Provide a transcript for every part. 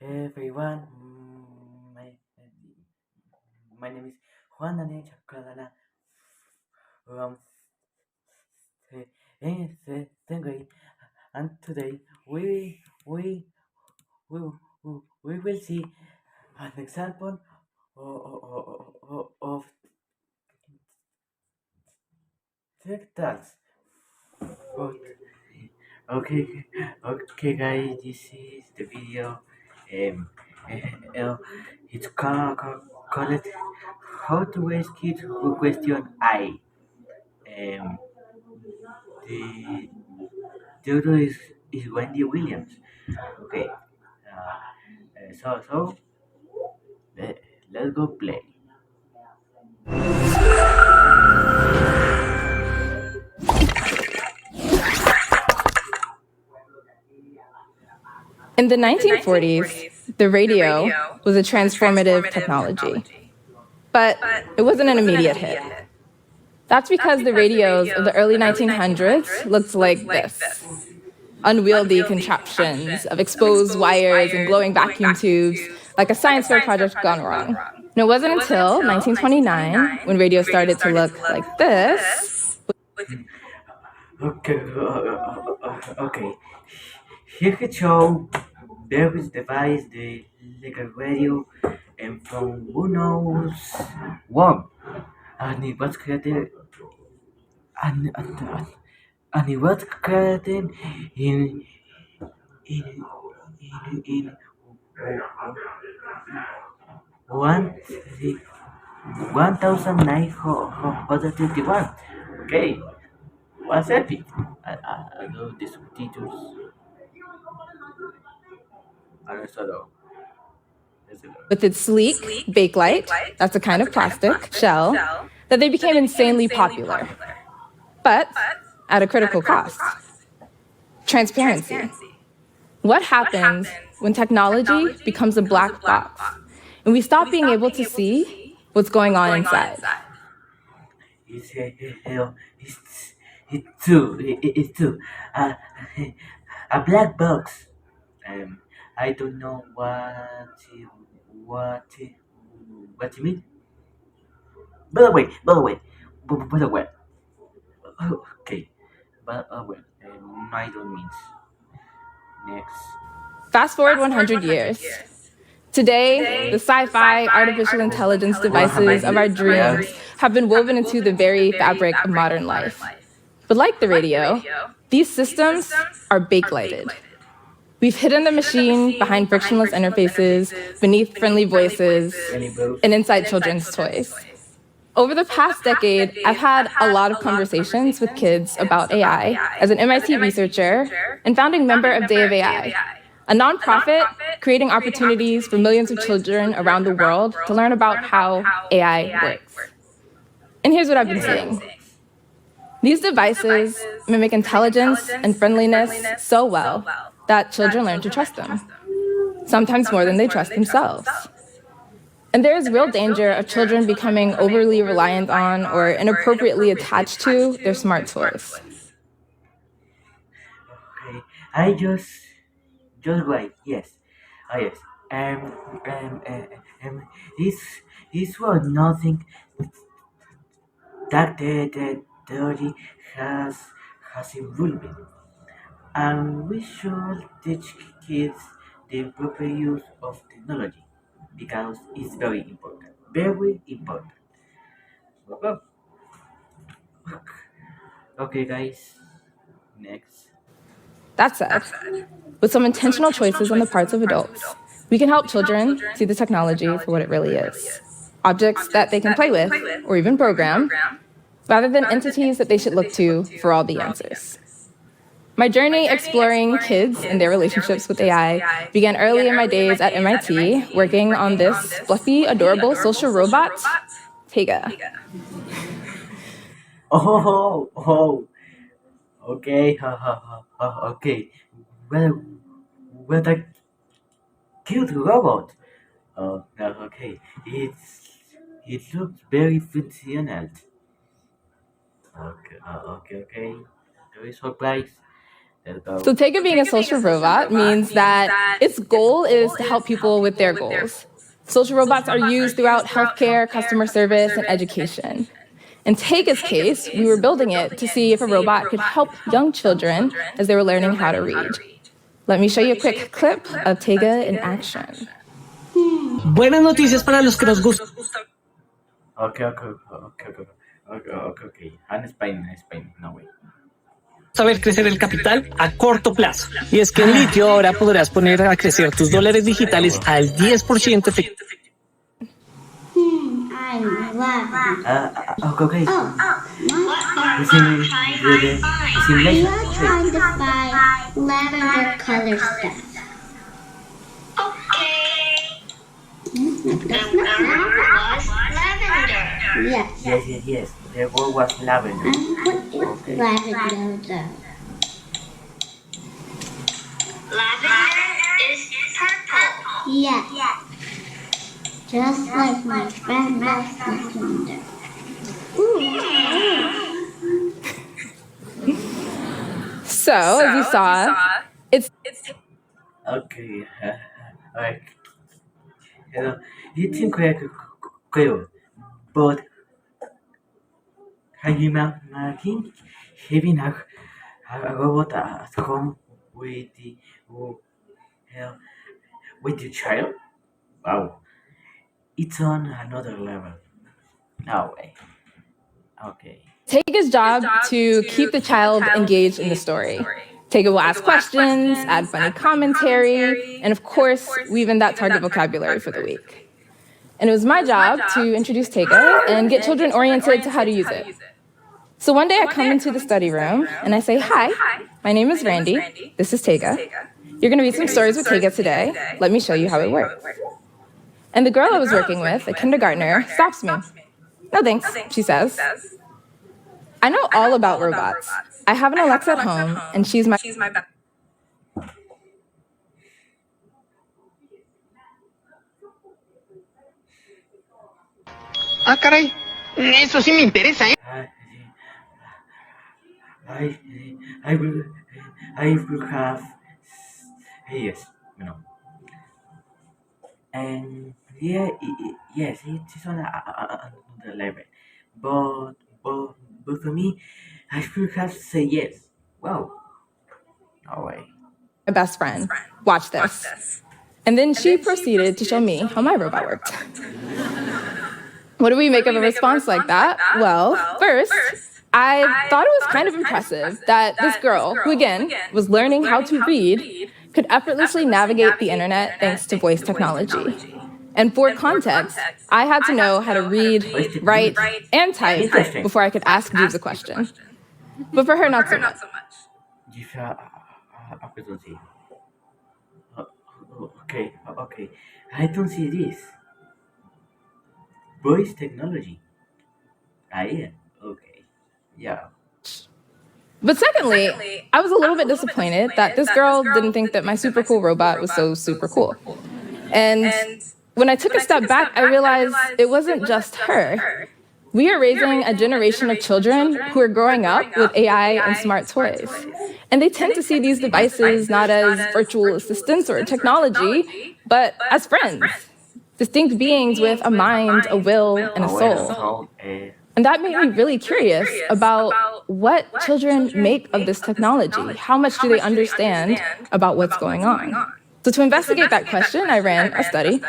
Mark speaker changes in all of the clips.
Speaker 1: everyone. My name is Juan and Chacón from second grade, and today we we, we will see an example of tectiles. Okay, okay, guys, this is the video. Um, it's called "How to Ask Kids Who Question I." Um, the author is Wendy Williams. Okay, so let, let's go play.
Speaker 2: In the 1940s, the radio was a transformative technology, but it wasn't an immediate hit. That's because the radios of the early 1900s looked like this: unwieldy contraptions of exposed wires and glowing vacuum tubes, like a science fair project gone wrong. And it wasn't until 1929, when radio started to look like this.
Speaker 1: Okay. Here we show various device, the legal radio, and from who knows what. And it was created, and, and, and, and it was created in in in one 1951. Okay, what's epic? I know the subtitles. I don't know.
Speaker 2: With its sleek bakelite, that's a kind of plastic shell, that they became insanely popular, but at a critical cost: transparency. What happens when technology becomes a black box and we stop being able to see what's going on inside?
Speaker 1: It's it's two. Uh, a black box. Um, I don't know what what you mean. By the way. Okay, but well, I don't mean next.
Speaker 2: Fast forward 100 years. Today, the sci-fi, artificial intelligence devices of our dreams have been woven into the very fabric of modern life. But like the radio, these systems are bakelite. We've hidden the machine behind frictionless interfaces, beneath friendly voices, and inside children's toys. Over the past decade, I've had a lot of conversations with kids about AI as an MIT researcher and founding member of Day of AI, a nonprofit creating opportunities for millions of children around the world to learn about how AI works. And here's what I've been seeing. These devices mimic intelligence and friendliness so well that children learn to trust them, sometimes more than they trust themselves. And there is real danger of children becoming overly reliant on or inappropriately attached to their smart toys.
Speaker 1: Okay, I just wait. Yes, oh yes. Um, um, uh, um, this this was nothing that the theory has evolved, and we should teach kids the proper use of technology because it's very important. Very important. Okay, okay guys. Next.
Speaker 2: That said, with some intentional choices on the parts of adults, we can help children see the technology for what it really is: objects that they can play with or even program, rather than entities that they should look to for all the answers. My journey exploring kids and their relationships with AI began early in my days at MIT, working on this fluffy, adorable social robot, Tega.
Speaker 1: Oh, okay, okay. Well, what a cute robot. Oh, no, okay. It looks very functional. Okay, okay. Very surprised. Let's go.
Speaker 2: So Tega being a social robot means that its goal is to help people with their goals. Social robots are used throughout healthcare, customer service, and education. In Tega's case, we were building it to see if a robot could help young children as they were learning how to read. Let me show you a quick clip of Tega in action.
Speaker 3: Buenas noticias para los que nos gusta
Speaker 1: Okay. En Spain, no way.
Speaker 3: ver crecer el capital a corto plazo. Y es que en litio ahora podrás poner a crecer tus dólares digitales al 10% efectivo.
Speaker 4: I love it.
Speaker 1: Okay.
Speaker 4: What
Speaker 1: Simulation.
Speaker 4: we are trying to find lavender color stuff.
Speaker 5: Okay.
Speaker 4: That's
Speaker 5: The
Speaker 4: not
Speaker 5: word
Speaker 4: lavender.
Speaker 5: was lavender.
Speaker 4: Yes.
Speaker 1: The word was lavender.
Speaker 4: What is lavender though?
Speaker 5: Lavender is purple.
Speaker 4: Yes. Just like my friend loves lavender.
Speaker 2: So, as you saw, it's
Speaker 1: Okay. Alright. You think clear, but can you imagine having a robot at home with uh, with your child? Wow, it's on another level. No way. Okay.
Speaker 2: Tega's job to keep the child engaged in the story. Tega will ask questions, add funny commentary, and of course, weave in that target vocabulary for the week. And it was my job to introduce Tega and get children oriented to how to use it. So one day I come into the study room and I say, "Hi, my name is Randy. This is Tega. You're going to read some stories with Tega today. Let me show you how it works." And the girl I was working with, a kindergartner, stops me. "No thanks," she says. "I know all about robots. I have an Alexa at home, and she's my best."
Speaker 3: Ah, caray. Eso sí me interesa, ¿eh?
Speaker 1: I, I will, I will have yes, and yeah, yes, it's on another level, but but but for me, I will have to say yes. Wow, no way.
Speaker 2: My best friend. Watch this. And then she proceeded to show me how my robot worked. What do we make of a response like that? Well, first, I thought it was kind of impressive that this girl, who again was learning how to read, could effortlessly navigate the internet thanks to voice technology. And for context, I had to know how to read, write, and type before I could ask Jeeves a question. But for her, not so much.
Speaker 1: Give a opportunity. Okay. I don't see this. Voice technology. Yeah. Okay. Yeah.
Speaker 2: But secondly, I was a little bit disappointed that this girl didn't think that my super cool robot was so super cool. And when I took a step back, I realized it wasn't just her. We are raising a generation of children who are growing up with AI and smart toys. And they tend to see these devices not as virtual assistants or technology, but as friends, distinct beings with a mind, a will, and a soul. And that made me really curious about what children make of this technology. How much do they understand about what's going on? So to investigate that question, I ran a study.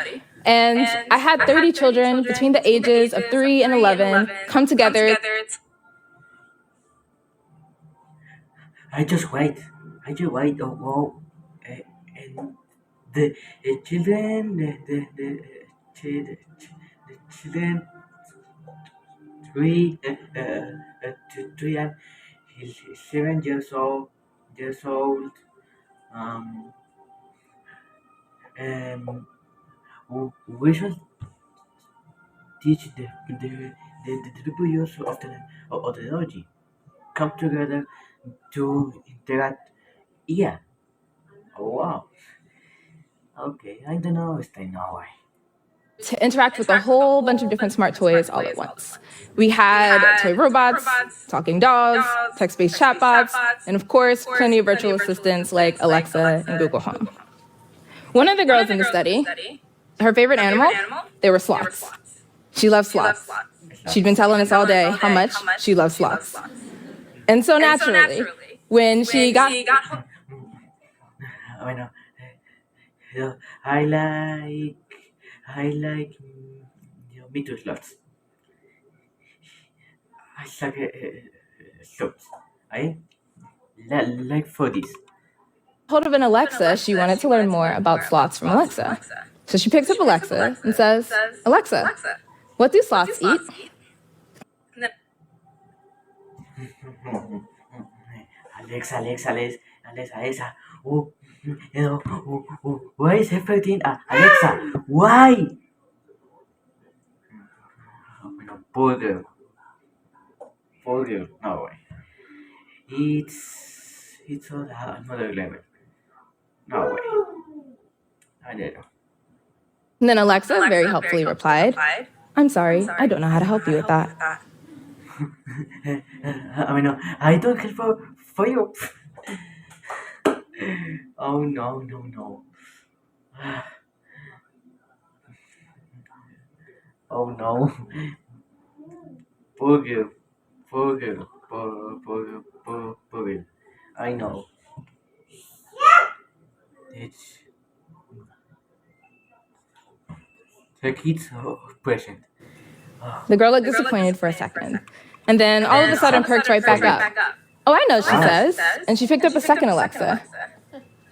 Speaker 2: And I had 30 children between the ages of 3 and 11 come together.
Speaker 1: I just wait. Oh, wow. And the children, the children, three, to 7 years old. Um, and we should teach the use of technology. Come together to interact. Yeah. Oh wow. Okay. I don't know. Stay no way.
Speaker 2: to interact with a whole bunch of different smart toys all at once. We had toy robots, talking dolls, text-based chatbots, and of course, plenty of virtual assistants like Alexa and Google Home. One of the girls in the study, her favorite animal, they were sloths. She loves sloths. She'd been telling us all day how much she loves sloths. And so naturally, when she got
Speaker 1: Bueno, I like me too slots. I like slots. I like foodies.
Speaker 2: hold of an Alexa, she wanted to learn more about sloths from Alexa. So she picks up Alexa and says, Alexa, what do sloths eat?
Speaker 1: Alexa. Oh, why is everything? Alexa, why? Bueno, burger. No way. It's on another level. No way. I don't know.
Speaker 2: And then Alexa very helpfully replied, I'm sorry, I don't know how to help you with that.
Speaker 1: I don't care for you. Oh no. Oh no. Burger. Burger. I know. It's the kids present.
Speaker 2: The girl looked disappointed for a second, and then all of a sudden perked right back up. Oh, I know, she says, and she picked up a second Alexa.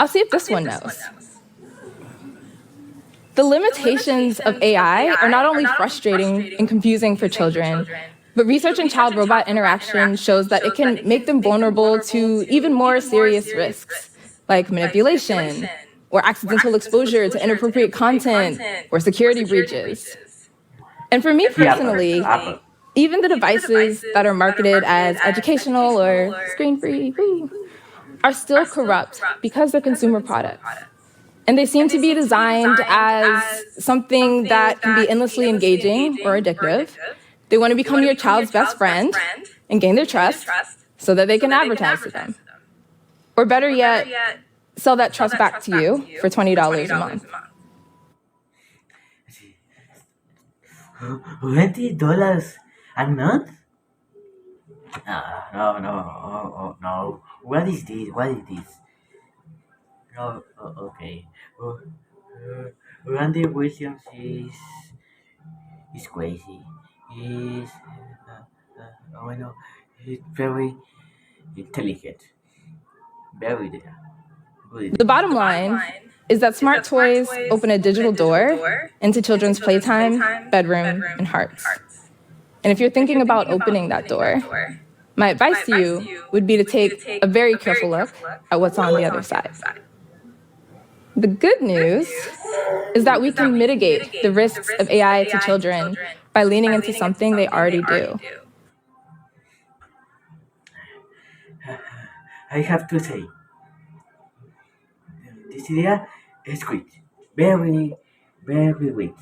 Speaker 2: I'll see if this one knows. The limitations of AI are not only frustrating and confusing for children, but research in child-robot interaction shows that it can make them vulnerable to even more serious risks, like manipulation, or accidental exposure to inappropriate content, or security breaches. And for me personally, even the devices that are marketed as educational or screen-free are still corrupt because they're consumer products. And they seem to be designed as something that can be endlessly engaging or addictive. They want to become your child's best friend and gain their trust so that they can advertise to them. Or better yet, sell that trust back to you for $20 a month.
Speaker 1: $20 a month? No. What is this? No, okay. Randy Williams is crazy. He's bueno, he's very intelligent. Very good.
Speaker 2: The bottom line is that smart toys open a digital door into children's playtime, bedroom, and hearts. And if you're thinking about opening that door, my advice to you would be to take a very careful look at what's on the other side. The good news is that we can mitigate the risks of AI to children by leaning into something they already do.
Speaker 1: I have to say, this idea is great. Very great.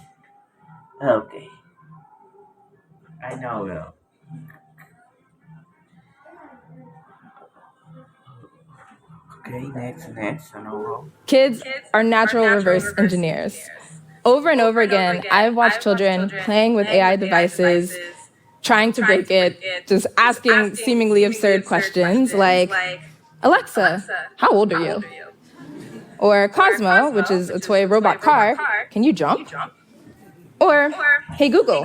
Speaker 1: Okay. I know. Okay, next. No.
Speaker 2: Kids are natural reverse engineers. Over and over again, I've watched children playing with AI devices, trying to break it, just asking seemingly absurd questions like, Alexa, how old are you? Or Cosmo, which is a toy robot car, can you jump? Or, hey Google,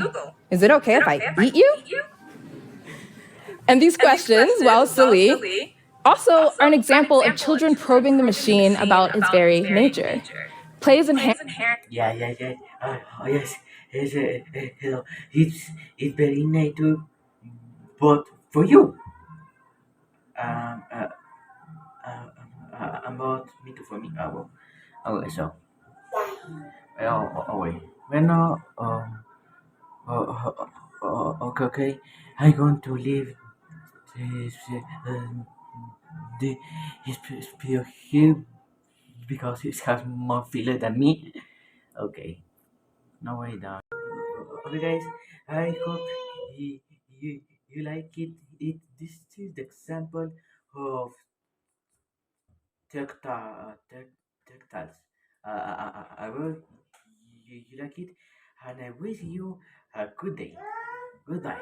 Speaker 2: is it okay if I eat you? And these questions, while silly, also are an example of children probing the machine about its very nature. Play is inherent.
Speaker 1: Yeah. Yes. Hello. It's very nature, but for you. Um. Uh, about me too for me. So. Wait. Bueno. Okay. I'm going to leave this the spirit here because it has more filler than me. Okay. No way, dog. Okay, guys, I hope you like it. This is the example of tactiles. I will you like it, and I wish you a good day. Goodbye.